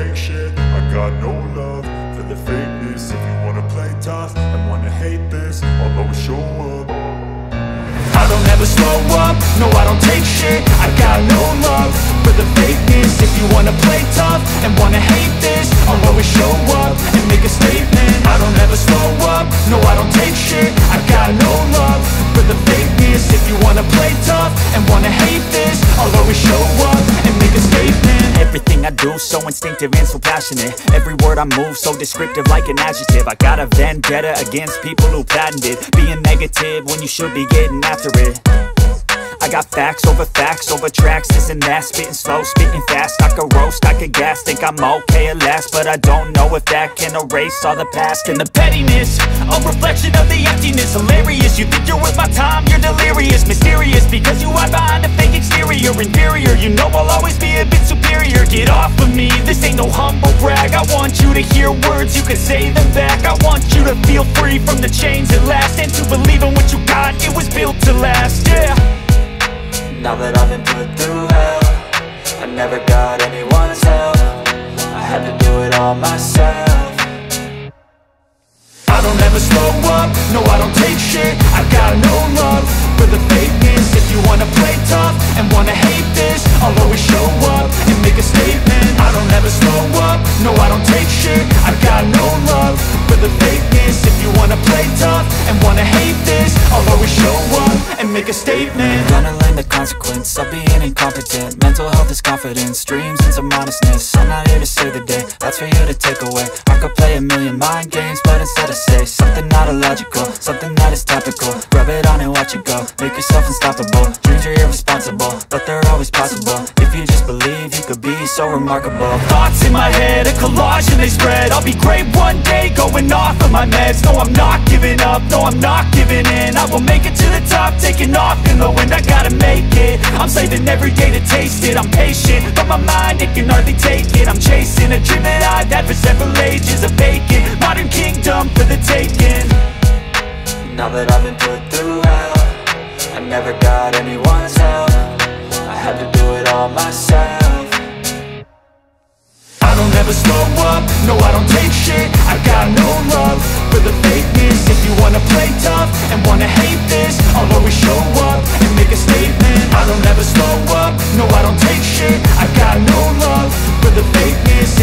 take shit. I got no love for the fakeness. If you wanna play tough and wanna hate this, I'll always show up. I don't ever slow up, no I don't take shit. I got no love for the fakeness. If you wanna play tough and wanna hate this, I'll always show up and make a statement. I don't ever slow up, no I don't take shit. I got no love for the fakeness. If you wanna play tough and wanna hate this, I'll always show up and make a statement. Everything I do so instinctive and so passionate. Every word I move so descriptive like an adjective. I got a vendetta against people who patented being negative when you should be getting after it. I got facts over tracks, this and that. Spitting slow, spitting fast. I could roast, I could gas. Think I'm okay at last, but I don't know if that can erase all the past. And the pettiness, a reflection of the emptiness. Hilarious, you think you're worth my time, you're delirious. Mysterious, because you hide behind a fake exterior. Inferior, you know I'll always be a bit superior. Get off of me, this ain't no humble brag. I want you to hear words, you can say them back. I want you to feel free from the chains at last, and to believe in what you got, it was built to last, yeah. Now that I've been put through hell, I never got anyone's help. I had to do it all myself. I don't ever slow up, no I don't take shit. I got no love for the fakeness. If you wanna play tough and wanna hate this, I'll always show up and make a statement. I don't ever slow up, no I don't take shit. I got no love for the fakeness. If you wanna play tough and wanna hate this, I'll always show up and make a statement. Gonna learn the consequence of being incompetent. Mental health is confidence, dreams and some honestness. I'm not here to save the day, that's for you to take away. I could play a million mind games, but instead I say something not illogical, something that is topical. Rub it on and watch it go, make yourself unstoppable. Dreams are irresponsible, but they're always possible. If you just believe, you could be so remarkable. Thoughts in my head, a collage and they spread. I'll be great one day, going off of my meds. No, I'm not giving up, no, I'm not giving in. I will make it to the top, taking off in the wind. I gotta make it, I'm saving every day to taste it. I'm patient, but my mind, it can hardly take it. I'm chasing a dream that I've had for several ages. A vacant, modern kingdom for the taking. Now that I've been put through hell, I never got anyone's help. I had to do it all myself. I don't ever slow up, no I don't take shit. I got no love for the fakeness. If you wanna play tough and wanna hate this, I'll always show up and make a statement. I don't ever slow up, no I don't take shit. I got no love for the fakeness.